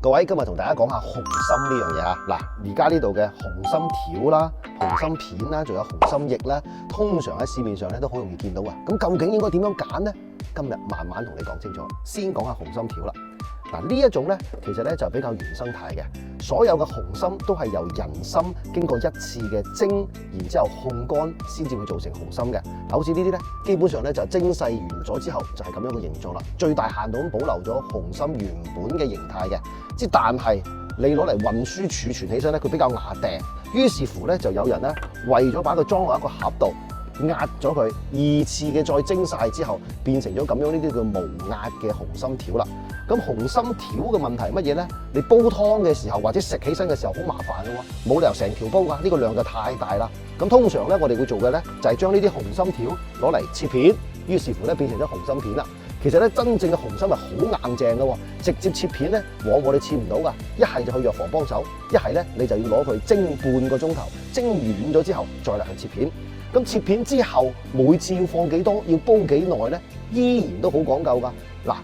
各位，今日同大家講下紅參呢樣嘢啊！嗱，而家呢度嘅紅參條啦、紅參片啦，仲有紅參液啦，通常喺市面上咧都好容易見到啊。咁究竟應該點樣揀呢？今日慢慢同你講清楚。先講下紅參條啦。嗱，呢一種咧，其實咧就比較原生態嘅。所有嘅紅參都係由人參經過一次嘅蒸，然之後烘乾先至會造成紅參嘅。嗱，好似呢啲咧，基本上咧就精細完咗之後就係咁樣嘅形狀啦。最大限度咁保留咗紅參原本嘅形態嘅。但係你攞嚟運輸儲存起身咧，佢比較牙掟。於是乎咧，就有人咧為咗把佢裝落一個盒度，壓咗佢，二次嘅再蒸晒之後，變成咗咁樣呢啲叫無壓嘅紅參條啦。咁紅參條嘅問題係乜嘢咧？你煲湯嘅時候或者食起身嘅時候好麻煩嘅喎，冇理由成條煲㗎，呢個量就太大啦。咁通常咧，我哋會做嘅咧就係將呢啲紅參條攞嚟切片，於是乎咧變成咗紅參片啦。其實咧，真正嘅紅參係好硬淨嘅喎，直接切片咧，往往你切唔到㗎。一係就去藥房幫手，一係咧你就要攞佢蒸半個鐘頭，蒸軟咗之後再嚟去切片。咁切片之後，每次要放幾多，要煲幾耐咧，依然都好講究㗎。嗱，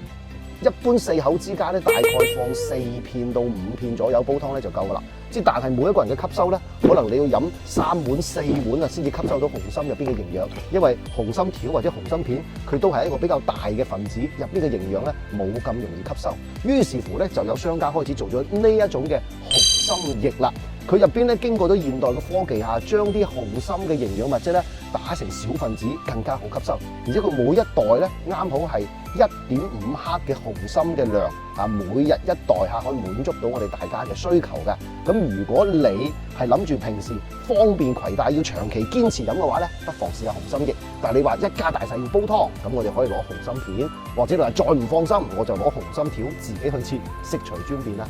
一般4口之家咧，大概放4片到5片左右煲湯咧就夠㗎啦。但係每一個人嘅吸收咧，可能你要飲3碗4碗啊，先至吸收到紅參入邊嘅營養。因為紅參條或者紅參片，佢都係一個比較大嘅分子，入邊嘅營養咧冇咁容易吸收。於是乎咧，就有商家開始做咗呢一種嘅紅參液啦。佢入邊咧經過咗現代嘅科技下，將啲紅參嘅營養物質咧打成小分子，更加好吸收。而且佢每一袋咧啱好係1.5克嘅紅參嘅量啊，每日一袋下可以滿足到我哋大家嘅需求嘅。咁如果你係諗住平時方便攜帶，要長期堅持飲嘅話咧，不妨試下紅參液。但係你話一家大細要煲湯，咁我哋可以攞紅參片，或者你話再唔放心，我就攞紅參條自己去切，悉隨尊便啦。